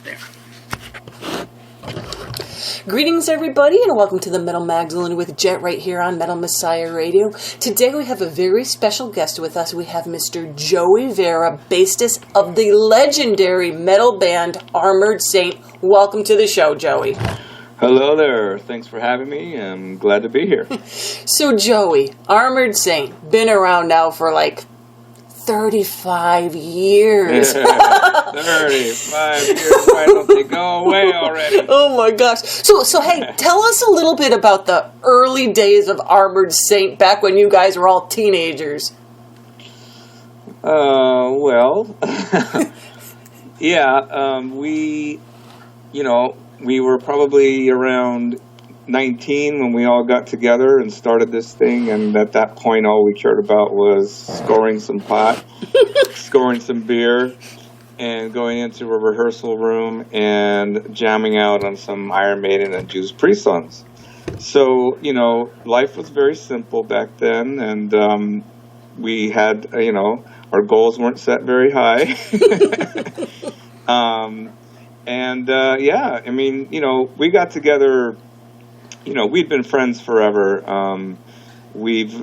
There. Greetings, everybody, and welcome to the Metal Magdalene with Jet right here on Metal Messiah Radio. Today we have a very special guest with us. We have Mr. Joey Vera, bassist of the legendary metal band Armored Saint. Welcome to the show, Joey. Hello there. Thanks for having me. I'm glad to be here. So, Joey, Armored Saint, been around now for like 35 years. 35 years. Why don't they go away already? Oh my gosh. So hey, tell us a little bit about the early days of Armored Saint back when you guys were all teenagers. We were probably around 19 when we all got together and started this thing, and at that point all we cared about was scoring some pot, scoring some beer, and going into a rehearsal room and jamming out on some Iron Maiden and Judas Priest songs. So, life was very simple back then, and we had, our goals weren't set very high. We got together. We'd been friends forever.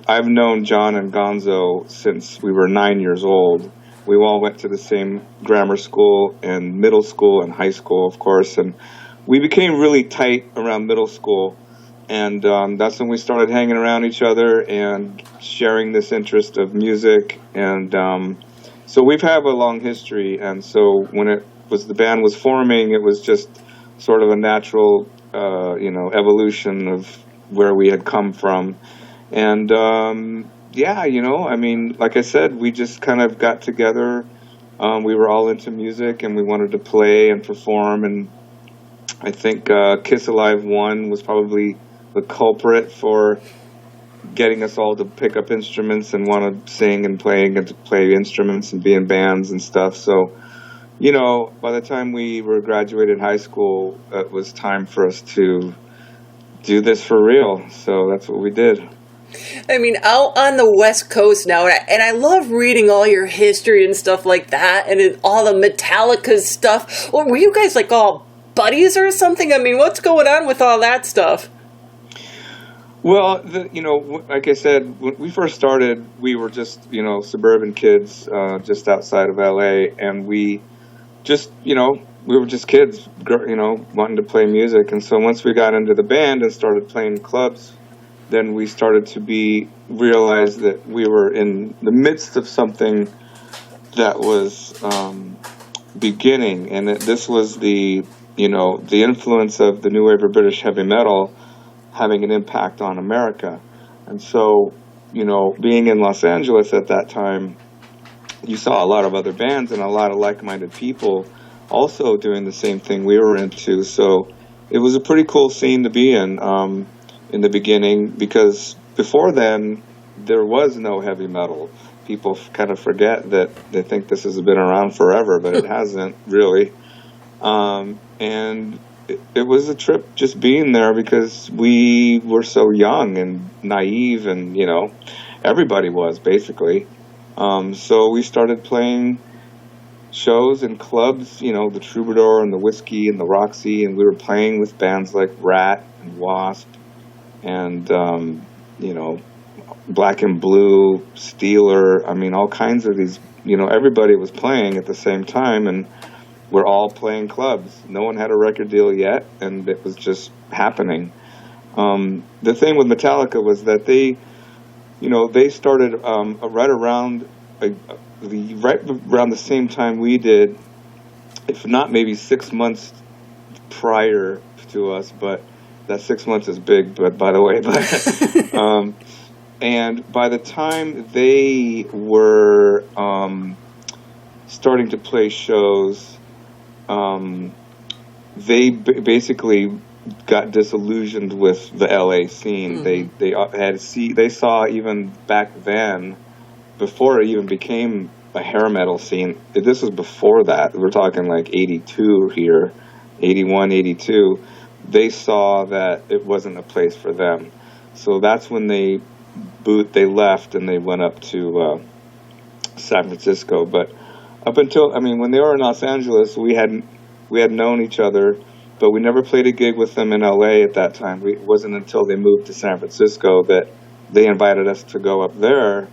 I've known John and Gonzo since we were 9 years old. We all went to the same grammar school and middle school and high school, of course, and we became really tight around middle school, and that's when we started hanging around each other and sharing this interest of music, and so we've had a long history, and so when the band was forming, it was just sort of a natural evolution of where we had come from. And, like I said, we just kind of got together. We were all into music, and we wanted to play and perform. And I think Kiss Alive 1 was probably the culprit for getting us all to pick up instruments and want to sing and to play instruments and be in bands and stuff. So, by the time we were graduated high school, it was time for us to do this for real. So that's what we did. I mean, out on the West Coast now, and I love reading all your history and stuff like that, and all the Metallica stuff. Well, were you guys like all buddies or something? I mean, what's going on with all that stuff? Well, like I said, when we first started, we were just, suburban kids just outside of LA, and we were just kids, wanting to play music. And so once we got into the band and started playing clubs, then we started to realize that we were in the midst of something that was beginning. And that this was the influence of the new wave of British heavy metal having an impact on America. And so, being in Los Angeles at that time, you saw a lot of other bands and a lot of like-minded people also doing the same thing we were into. So it was a pretty cool scene to be in the beginning, because before then there was no heavy metal. People kind of forget that. They think this has been around forever, but it hasn't really. And it was a trip just being there, because we were so young and naive, and everybody was basically. So we started playing shows in clubs, the Troubadour and the Whiskey and the Roxy, and we were playing with bands like Rat and Wasp and, Black and Blue, Steeler. I mean, all kinds of these, everybody was playing at the same time, and we're all playing clubs. No one had a record deal yet, and it was just happening. The thing with Metallica was that they started right around the same time we did, if not maybe 6 months prior to us. But that 6 months is big, but by the way. And by the time they were starting to play shows, they basically got disillusioned with the LA scene. Mm-hmm. They saw even back then, before it even became a hair metal scene. This was before that. We're talking like 82 here, 81, 82. They saw that it wasn't a place for them. So that's when they left and they went up to San Francisco. But up until, when they were in Los Angeles, we had we had known each other, but we never played a gig with them in LA at that time. It wasn't until they moved to San Francisco that they invited us to go up there,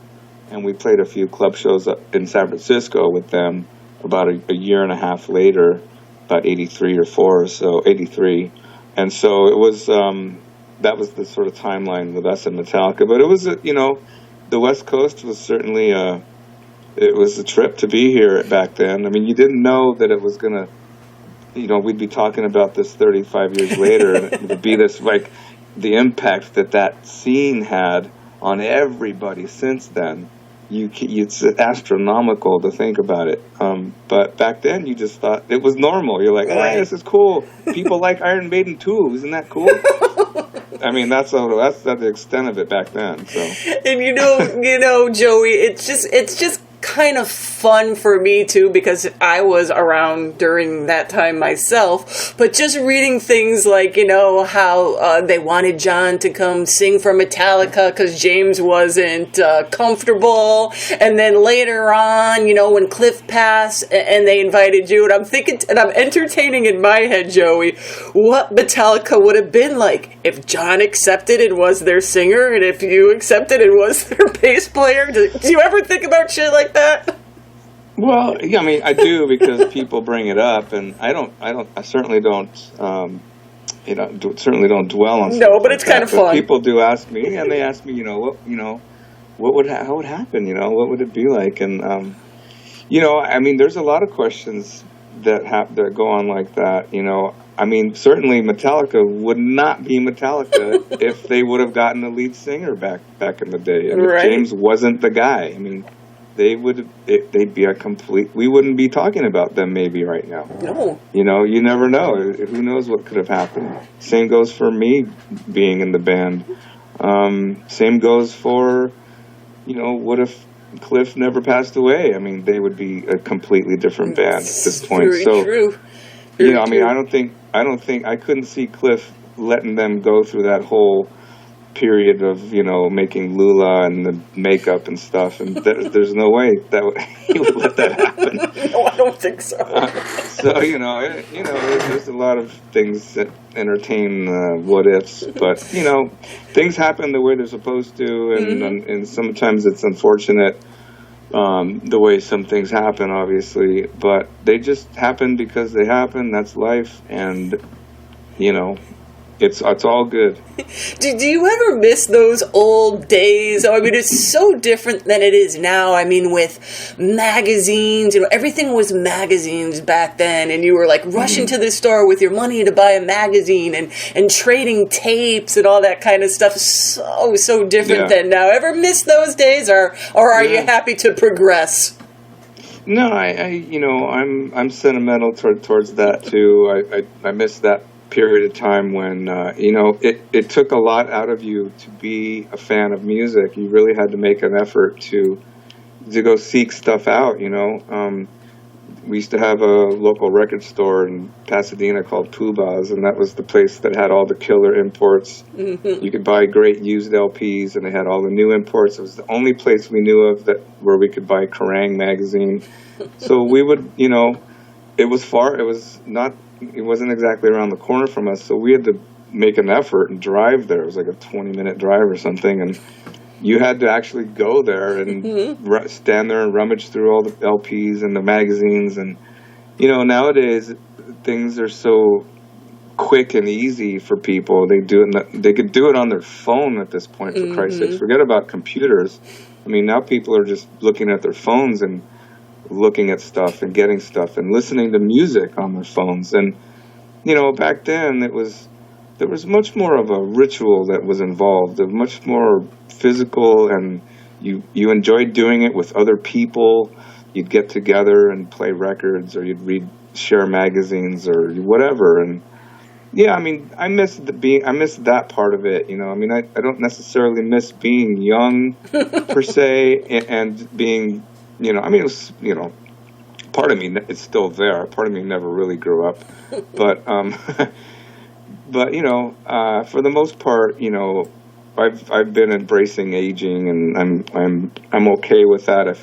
and we played a few club shows up in San Francisco with them about a year and a half later, about 83 or 4 or so, 83. And so it was, that was the sort of timeline with us and Metallica. But it was, the West Coast was certainly it was a trip to be here back then. I mean, you didn't know that it was going to, we'd be talking about this 35 years later, and it would be this, like, the impact that scene had on everybody since then. It's astronomical to think about it. But back then, you just thought it was normal. You're like, hey, this is cool. People like Iron Maiden too. Isn't that cool? I mean, that's the extent of it back then. So. And Joey, it's just kind of fun for me too, because I was around during that time myself, but just reading things like, how they wanted John to come sing for Metallica because James wasn't comfortable, and then later on, when Cliff passed and they invited you, and I'm thinking, and I'm entertaining in my head, Joey, what Metallica would have been like if John accepted and was their singer, and if you accepted and was their bass player. Do you ever think about shit like that? Well, yeah, I mean, I do, because people bring it up, and I certainly don't, certainly don't dwell on. No, but it's kind of fun. People do ask me, and they ask me, how would happen? What would it be like? And I mean, there's a lot of questions that go on like that. I mean, certainly Metallica would not be Metallica if they would have gotten a lead singer back in the day, and if James wasn't the guy. I mean, they'd be we wouldn't be talking about them maybe right now. No. You never know. Who knows what could have happened. Same goes for me being in the band. Same goes for, what if Cliff never passed away? I mean, they would be a completely different band at this point. Very true. I mean, I don't think I couldn't see Cliff letting them go through that whole period of making Lula and the makeup and stuff, and there's no way that he would let that happen. No, I don't think so. So there's a lot of things that entertain what ifs, but things happen the way they're supposed to, and sometimes it's unfortunate the way some things happen, obviously, but they just happen because they happen. That's life, and it's all good. Do you ever miss those old days? I mean, it's so different than it is now. I mean, with magazines, everything was magazines back then, and you were like rushing to the store with your money to buy a magazine and trading tapes and all that kind of stuff. So different than now. Ever miss those days, or are you happy to progress? No, I'm sentimental towards that too. I miss that period of time when it took a lot out of you to be a fan of music. You really had to make an effort to go seek stuff out. We used to have a local record store in Pasadena called Puba's, and that was the place that had all the killer imports. You could buy great used LPs, and they had all the new imports. It was the only place we knew of where we could buy Kerrang! Magazine. So we would, it was far. It wasn't exactly around the corner from us, so we had to make an effort and drive there. It was like a 20-minute drive or something, and you had to actually go there and stand there and rummage through all the LPs and the magazines. And nowadays things are so quick and easy for people. They could do it on their phone at this point, for Christ's sakes. Forget about computers. I mean, now people are just looking at their phones and looking at stuff and getting stuff and listening to music on their phones. And back then there was much more of a ritual that was involved, much more physical, and you enjoyed doing it with other people. You'd get together and play records, or you'd share magazines or whatever. And I mean, I miss that part of it. I mean, I don't necessarily miss being young per se, and being I mean, it was, part of me is still there. Part of me never really grew up, but for the most part, I've been embracing aging, and I'm okay with that. I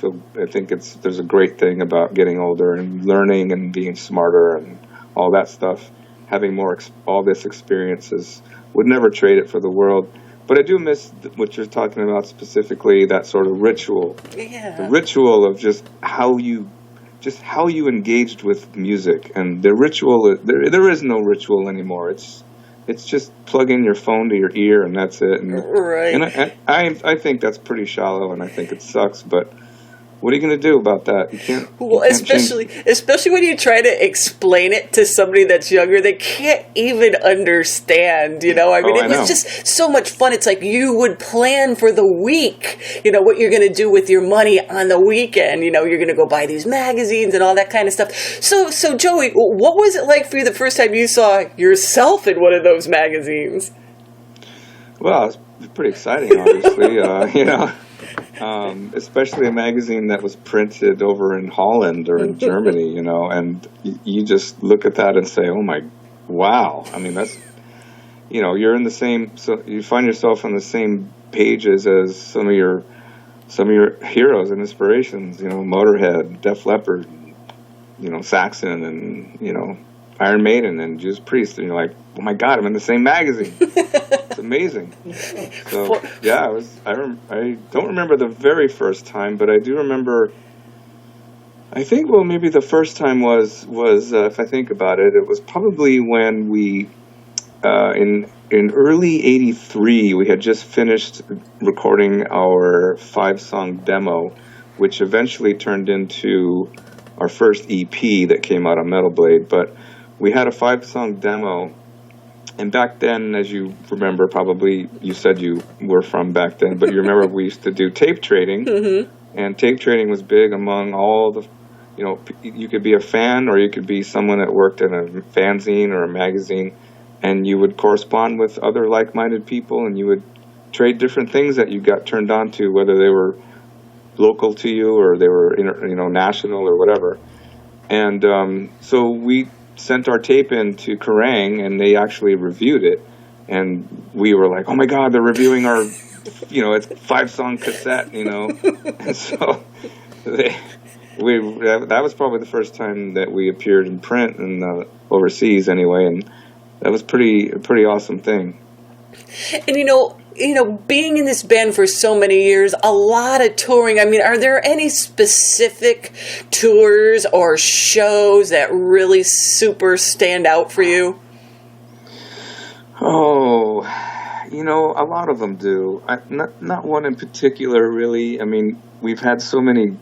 think there's a great thing about getting older and learning and being smarter and all that stuff, having all this experiences, would never trade it for the world. But I do miss what you're talking about specifically, that sort of ritual. Yeah. The ritual of just how you engaged with music. And the ritual, there is no ritual anymore. It's just plug in your phone to your ear and that's it. And, right. And I think that's pretty shallow, and I think it sucks, but what are you going to do about that? You can't. Well, especially when you try to explain it to somebody that's younger, they can't even understand. You know, I mean, it was just so much fun. It's like you would plan for the week. You know what you're going to do with your money on the weekend. You know, you're going to go buy these magazines and all that kind of stuff. So Joey, what was it like for you the first time you saw yourself in one of those magazines? Well, it was pretty exciting, obviously. You know. Especially a magazine that was printed over in Holland or in Germany, you know, and you just look at that and say, oh my, wow. I mean, that's, you know, you're in the same, so you find yourself on the same pages as some of your heroes and inspirations, you know, Motorhead, Def Leppard, you know, Saxon, and, you know, Iron Maiden and Judas Priest, and you're like, oh my God, I'm in the same magazine. It's amazing. So yeah, I don't remember the very first time, but I do remember. I think maybe the first time was if I think about it, it was probably when we in early '83 we had just finished recording our 5-song demo, which eventually turned into our first EP that came out on Metal Blade, but. We had a 5-song demo, and back then, as you remember, probably you said you were from back then, but you remember we used to do tape trading, and tape trading was big among all the, you know, you could be a fan or you could be someone that worked in a fanzine or a magazine, and you would correspond with other like-minded people, and you would trade different things that you got turned on to, whether they were local to you or they were, you know, national or whatever. And so we sent our tape in to Kerrang, and they actually reviewed it, and we were like, oh my God, they're reviewing our, you know, it's 5-song cassette, you know. And so that was probably the first time that we appeared in print and overseas anyway, and that was a pretty awesome thing. And you know, being in this band for so many years, a lot of touring. I mean, are there any specific tours or shows that really super stand out for you? Oh, you know, a lot of them do. Not one in particular, really. I mean, we've had so many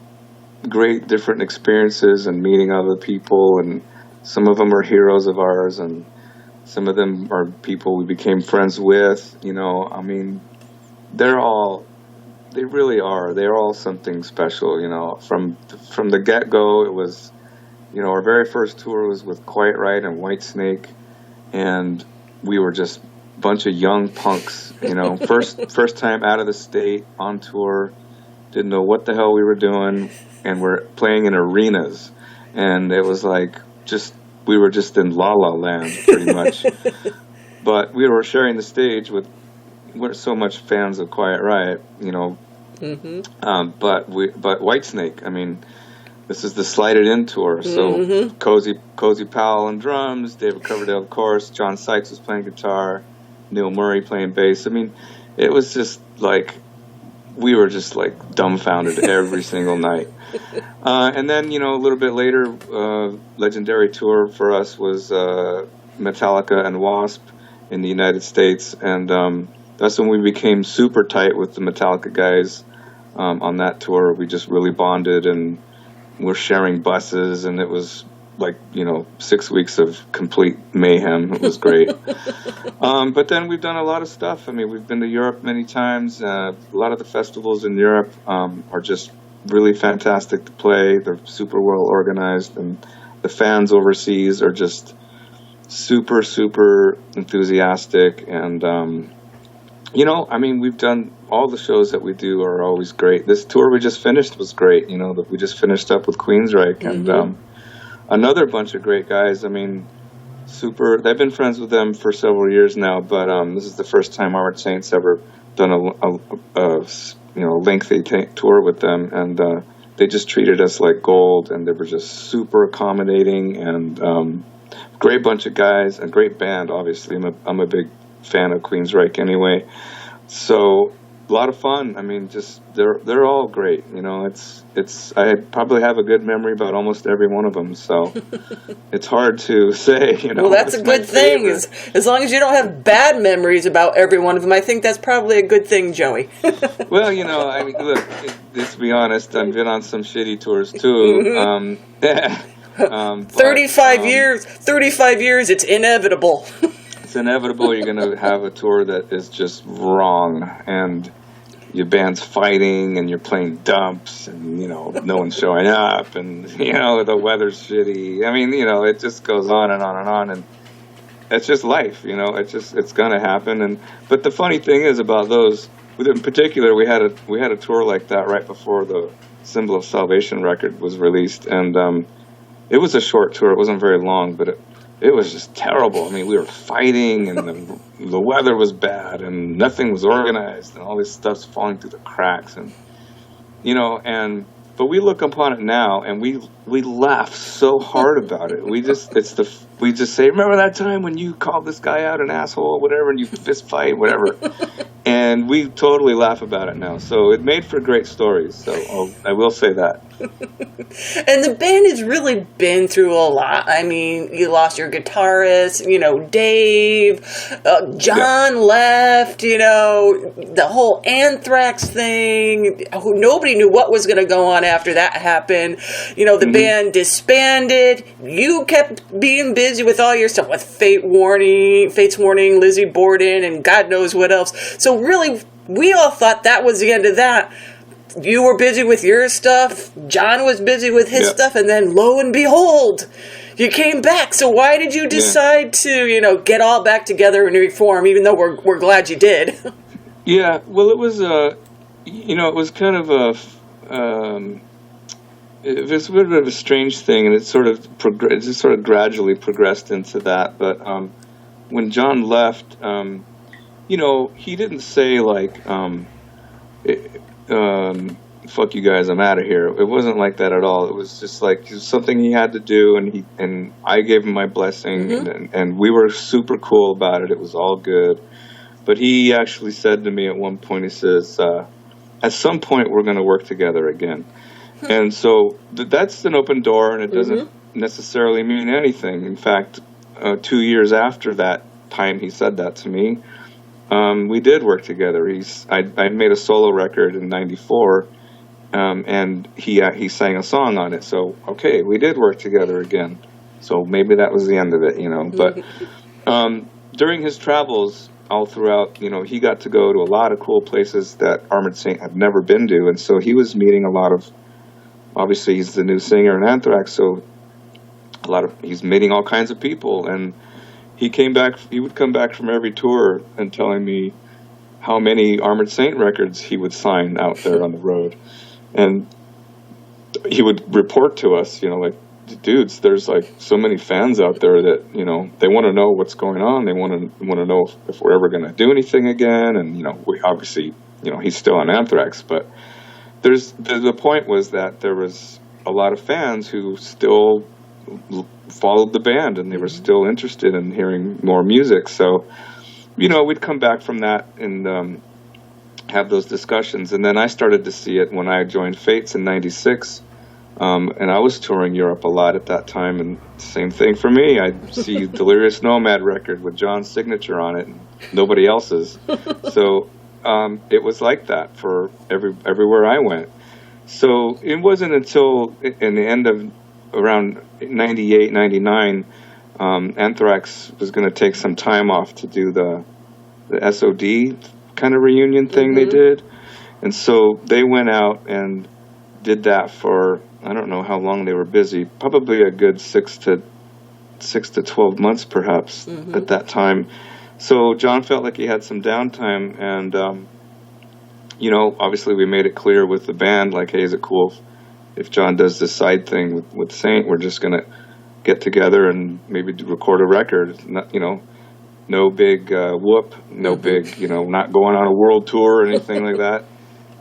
great different experiences and meeting other people, and some of them are heroes of ours, and some of them are people we became friends with, you know. I mean, they really are. They're all something special, you know. From the get-go, it was, you know, our very first tour was with Quiet Riot and Whitesnake, and we were just a bunch of young punks, you know. First time out of the state on tour, didn't know what the hell we were doing, and we're playing in arenas, and it was like we were just in La La Land, pretty much. But we were sharing the stage we're so much fans of Quiet Riot, you know. But Whitesnake, I mean, this is the Slide It In tour. So Cozy Powell on drums, David Coverdale, of course, John Sykes was playing guitar, Neil Murray playing bass. I mean, it was just like, we were just like dumbfounded every single night. And then, you know, a little bit later, legendary tour for us was Metallica and Wasp in the United States, and that's when we became super tight with the Metallica guys on that tour. We just really bonded, and we're sharing buses, and it was like, you know, 6 weeks of complete mayhem. It was great. But then we've done a lot of stuff. I mean, we've been to Europe many times. A lot of the festivals in Europe are just really fantastic to play. They're super well organized, and the fans overseas are just super, super enthusiastic. And, you know, I mean, we've done all the shows that we do are always great. This tour we just finished was great. You know, that we just finished up with Queensryche, and another bunch of great guys. I mean, they've been friends with them for several years now, but this is the first time Armored Saint's ever done a you know, lengthy tour with them, and they just treated us like gold, and they were just super accommodating, and great bunch of guys, a great band. Obviously, I'm a big fan of Queensryche anyway. So a lot of fun. I mean, just they're all great. You know, it's I probably have a good memory about almost every one of them. So it's hard to say. You know, well, that's a good thing. As long as you don't have bad memories about every one of them, I think that's probably a good thing, Joey. Well, you know, I mean, look, to be honest, I've been on some shitty tours too. 35 years. 35 years. It's inevitable. It's inevitable you're going to have a tour that is just wrong, and your band's fighting, and you're playing dumps, and, you know, no one's showing up, and, you know, the weather's shitty. I mean, you know, it just goes on and on and on, and it's just life, you know. It's going to happen. But the funny thing is about those, in particular, we had a tour like that right before the Symbol of Salvation record was released, and it was a short tour. It wasn't very long, but it was just terrible. I mean, we were fighting, and the weather was bad, and nothing was organized, and all this stuff's falling through the cracks, and you know. But we look upon it now, and we laugh so hard about it. We just say, remember that time when you called this guy out an asshole, whatever, and you fist fight, whatever. And we totally laugh about it now. So it made for great stories. So I will say that. And the band has really been through a lot. I mean, you lost your guitarist, you know, Dave, John left, you know, the whole Anthrax thing. Nobody knew what was going to go on after that happened. You know, the band disbanded. You kept being busy with all your stuff, with Fates Warning, Lizzie Borden, and God knows what else. So really, we all thought that was the end of that. You were busy with your stuff, John was busy with his stuff, and then lo and behold, you came back. So why did you decide to, you know, get all back together and reform, even though we're glad you did? Yeah, well, it was, you know, it was kind of it was a bit of a strange thing, and it just sort of gradually progressed into that. But when John left, you know, he didn't say, like, fuck you guys, I'm out of here. It wasn't like that at all. It was just like it was something he had to do, and I gave him my blessing, and we were super cool about it. It was all good. But he actually said to me at one point, he says, at some point we're going to work together again. And so that's an open door, and it doesn't necessarily mean anything. In fact, 2 years after that time he said that to me, we did work together. I made a solo record in '94, and he sang a song on it. So, okay, we did work together again. So maybe that was the end of it, you know. But during his travels all throughout, you know, he got to go to a lot of cool places that Armored Saint had never been to. And so he was meeting a lot of, obviously he's the new singer in Anthrax, so he's meeting all kinds of people. And he would come back from every tour and telling me how many Armored Saint records he would sign out there on the road. And he would report to us, you know, like, dudes, there's like so many fans out there that, you know, they want to know what's going on. They want to know if we're ever going to do anything again. And, you know, we obviously, you know, he's still on Anthrax, but the point was that there was a lot of fans who still followed the band, and they were still interested in hearing more music. So, you know, we'd come back from that and have those discussions. And then I started to see it when I joined Fates in '96, and I was touring Europe a lot at that time. And same thing for me. I'd see Delirious Nomad record with John's signature on it, and nobody else's. So it was like that for everywhere I went. So it wasn't until in the end of around '98, '99, Anthrax was going to take some time off to do the SOD kind of reunion thing they did. And so they went out and did that for, I don't know how long they were busy, probably a good 6 to 12 months perhaps at that time. So John felt like he had some downtime, and you know, obviously we made it clear with the band, like, hey, is it cool if John does this side thing with Saint? We're just going to get together and maybe record a record. Not, you know, no big no big, you know, not going on a world tour or anything like that.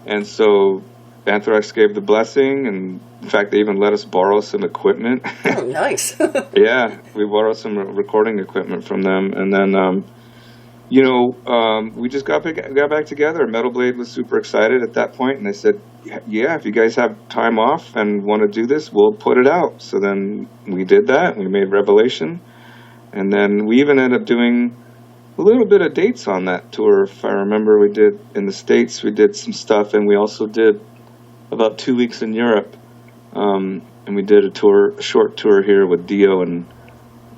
And so Anthrax gave the blessing, and in fact, they even let us borrow some equipment. Oh, nice. Yeah, we borrowed some recording equipment from them, and then, we just got back together. Metal Blade was super excited at that point, and they said, yeah, if you guys have time off and want to do this, we'll put it out. So then we did that. We made Revelation, and then we even ended up doing a little bit of dates on that tour. If I remember, we did in the States, we did some stuff, and we also did about 2 weeks in Europe, and we did a short tour here with Dio and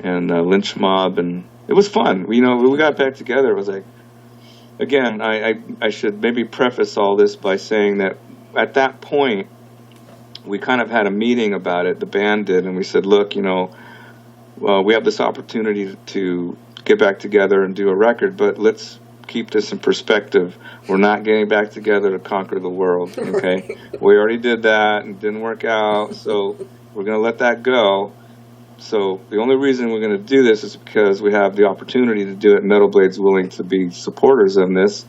Lynch Mob, and it was fun. We got back together. It was like, again, I should maybe preface all this by saying that at that point, we kind of had a meeting about it, the band did, and we said, look, we have this opportunity to get back together and do a record, but let's keep this in perspective. We're not getting back together to conquer the world, okay? Right. We already did that and it didn't work out, so we're going to let that go. So the only reason we're going to do this is because we have the opportunity to do it. Metal Blade's willing to be supporters of this,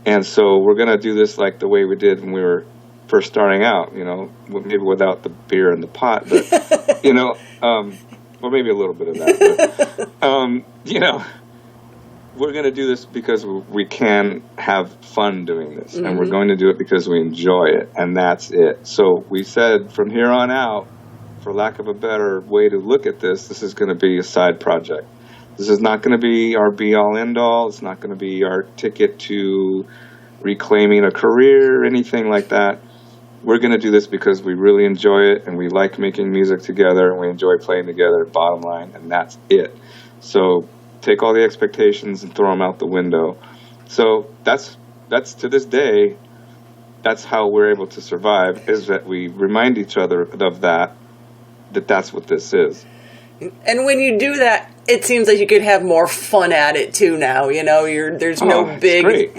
and so we're going to do this like the way we did when we were first starting out, maybe without the beer and the pot, but, or maybe a little bit of that, but, we're going to do this because we can have fun doing this, and we're going to do it because we enjoy it, and that's it. So we said from here on out, for lack of a better way to look at this, this is going to be a side project. This is not going to be our be-all, end-all. It's not going to be our ticket to reclaiming a career or anything like that. We're going to do this because we really enjoy it, and we like making music together, and we enjoy playing together, bottom line, and that's it. So take all the expectations and throw them out the window. So that's to this day, that's how we're able to survive, is that we remind each other of that's what this is. And when you do that, it seems like you could have more fun at it too now. There's no big... It's great.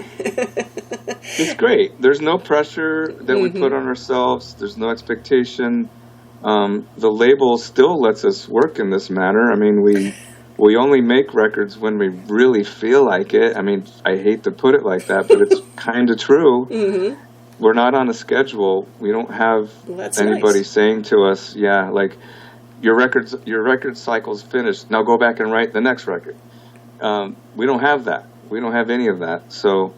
It's great. There's no pressure that we put on ourselves. There's no expectation. The label still lets us work in this manner. I mean, we only make records when we really feel like it. I mean, I hate to put it like that, but it's kind of true. Mm-hmm. We're not on a schedule. We don't have anybody saying to us, yeah, like, your record cycle's finished. Now go back and write the next record. We don't have that. We don't have any of that. So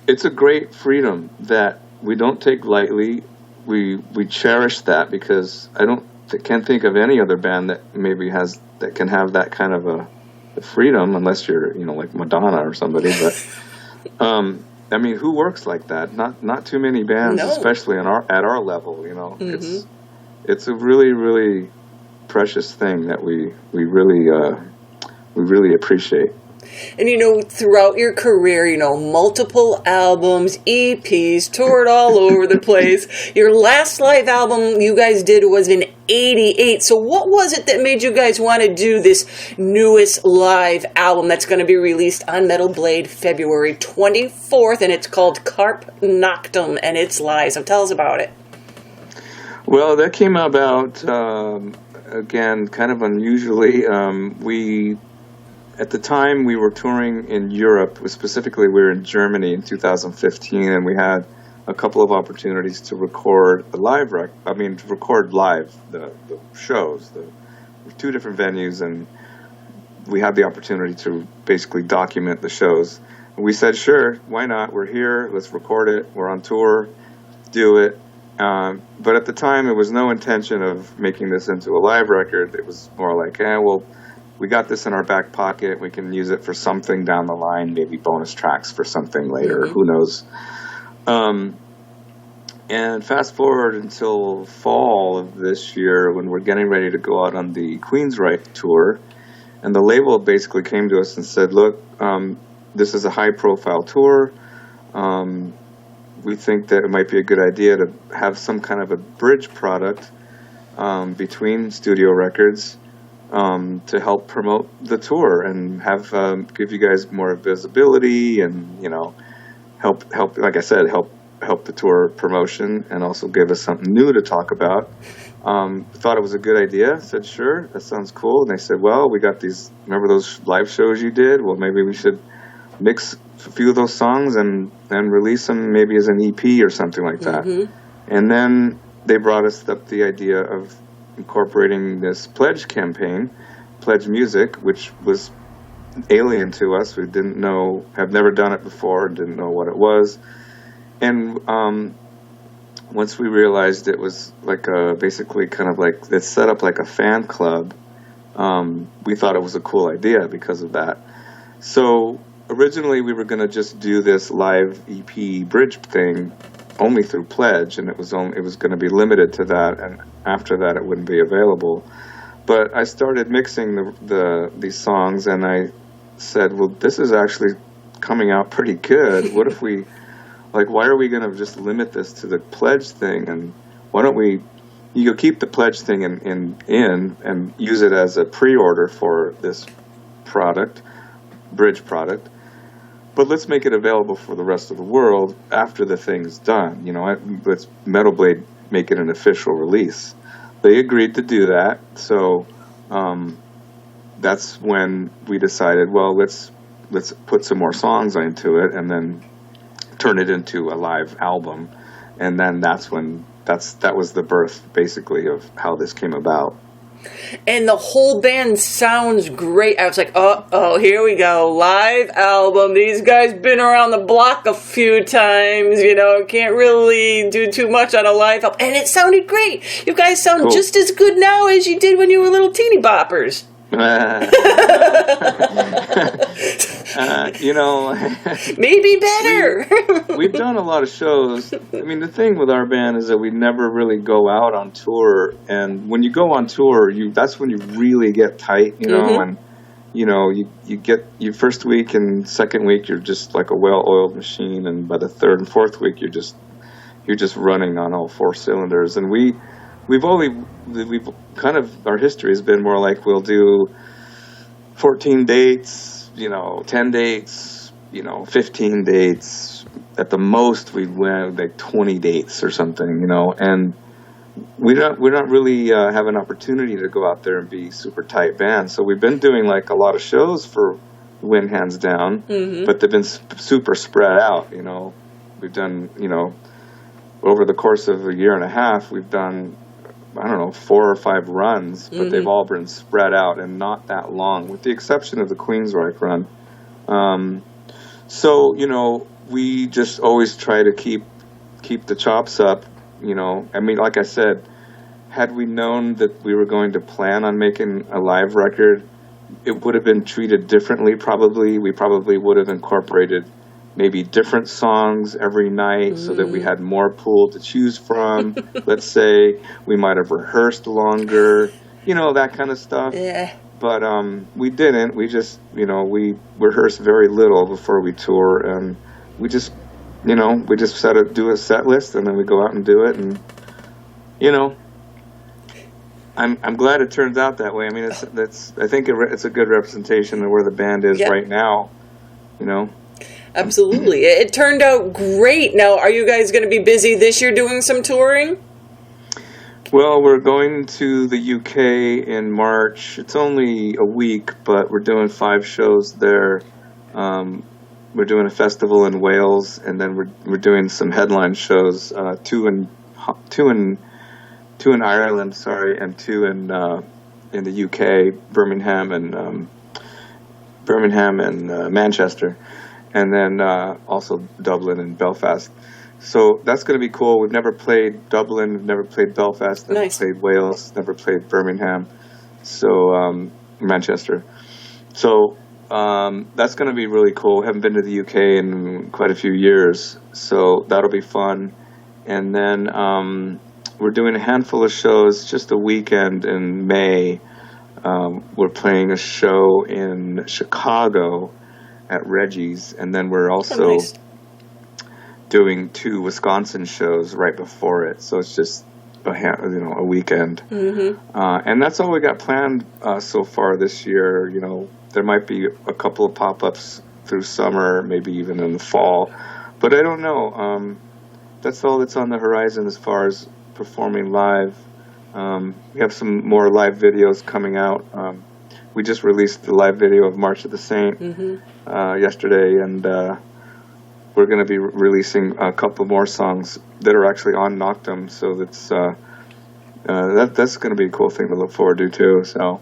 it's a great freedom that we don't take lightly. We cherish that, because I can't think of any other band that maybe that can have that kind of a freedom, unless you're like Madonna or somebody. But I mean, who works like that? Not too many bands, especially at our level. Mm-hmm. It's a really, really precious thing that we really appreciate. And throughout your career, multiple albums, EPs, toured all over the place. Your last live album you guys did was in '88. So what was it that made you guys want to do this newest live album that's going to be released on Metal Blade February 24th, and it's called Carpe Noctum, and it's live. So tell us about it. Well, that came about, again, kind of unusually. At the time, we were touring in Europe. Specifically, we were in Germany in 2015, and we had a couple of opportunities to record record live the shows. Two different venues, and we had the opportunity to basically document the shows. And we said, sure, why not? We're here. Let's record it. We're on tour. Do it. But at the time, it was no intention of making this into a live record. It was more like, we got this in our back pocket. We can use it for something down the line, maybe bonus tracks for something later. Mm-hmm. Who knows? And fast forward until fall of this year, when we're getting ready to go out on the Queensryche tour, and the label basically came to us and said, look, this is a high-profile tour. We think that it might be a good idea to have some kind of a bridge product between studio records to help promote the tour and have give you guys more visibility and help like I said help the tour promotion, and also give us something new to talk about. Thought it was a good idea. Said sure, that sounds cool. And they said, well, we got these. Remember those live shows you did? Well, maybe we should mix a few of those songs and release them maybe as an EP or something like that. And then they brought us up the idea of incorporating this pledge campaign, Pledge Music, which was alien to us. We didn't know, have never done it before, didn't know what it was. And once we realized it was like basically kind of like, it's set up like a fan club, we thought it was a cool idea because of that. So originally we were going to just do this live EP bridge thing only through Pledge, and it was going to be limited to that, and after that it wouldn't be available. But I started mixing these songs, and I said, well, this is actually coming out pretty good. What if we, like, why are we going to just limit this to the Pledge thing? And why don't we, you keep the Pledge thing in and use it as a pre-order for this product, bridge product, but let's make it available for the rest of the world after the thing's done. You know, let's Metal Blade make it an official release. They agreed to do that, so that's when we decided, well, let's put some more songs into it and then turn it into a live album. And then that was the birth, basically, of how this came about. And the whole band sounds great. I was like, oh, here we go. Live album. These guys been around the block a few times, you know, can't really do too much on a live album. And it sounded great. You guys sound cool. Just as good now as you did when you were little teeny boppers. You know, maybe better. We've done a lot of shows. I mean, the thing with our band is that we never really go out on tour, and when you go on tour, that's when you really get tight, you know, and you know, you get your first week and second week you're just like a well-oiled machine, and by the third and fourth week you're just running on all four cylinders. And we've kind of, our history has been more like we'll do 14 dates, you know, 10 dates, you know, 15 dates. At the most, we went like 20 dates or something, you know, and we're not really have an opportunity to go out there and be super tight band. So we've been doing like a lot of shows for Win Hands Down, but they've been super spread out, you know. We've done, you know, over the course of a year and a half, we've done, I don't know, 4 or 5 runs, but they've all been spread out and not that long, with the exception of the Queensryche run. So, you know, we just always try to keep the chops up, you know. I mean, like I said, had we known that we were going to plan on making a live record, it would have been treated differently probably. We probably would have incorporated maybe different songs every night so that we had more pool to choose from. Let's say we might have rehearsed longer, you know, that kind of stuff. Yeah. But we didn't. We just, you know, we rehearsed very little before we tour, and we just, you know, we just do a set list, and then we go out and do it, and, you know, I'm glad it turns out that way. I mean, I think it's a good representation of where the band is right now, you know. Absolutely. It turned out great. Now, are you guys going to be busy this year doing some touring? Well, we're going to the UK in March. It's only a week, but we're doing 5 shows there. We're doing a festival in Wales, and then we're doing some headline shows, 2 in Ireland, and 2 in the UK, Birmingham and Manchester. And then also Dublin and Belfast. So that's going to be cool. We've never played Dublin, we've never played Belfast, never played Wales, never played Birmingham, so Manchester. So that's going to be really cool. We haven't been to the UK in quite a few years, so that'll be fun. And then we're doing a handful of shows, just a weekend in May. We're playing a show in Chicago at Reggie's, and then we're also doing 2 Wisconsin shows right before it. So it's just a weekend, and that's all we got planned so far this year. You know, there might be a couple of pop-ups through summer, maybe even in the fall, but I don't know. That's all that's on the horizon as far as performing live. We have some more live videos coming out. We just released the live video of March of the Saint yesterday, and we're going to be releasing a couple more songs that are actually on Noctum. So that's going to be a cool thing to look forward to too. So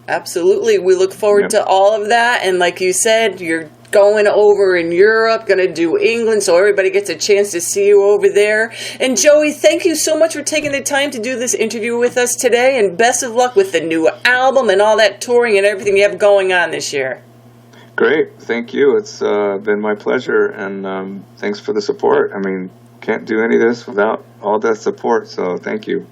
absolutely, we look forward to all of that. And like you said, you're going over in Europe, going to do England, so everybody gets a chance to see you over there. And Joey, thank you so much for taking the time to do this interview with us today, and best of luck with the new album and all that touring and everything you have going on this year. Great, thank you. It's been my pleasure, and thanks for the support. I mean, can't do any of this without all that support, so thank you.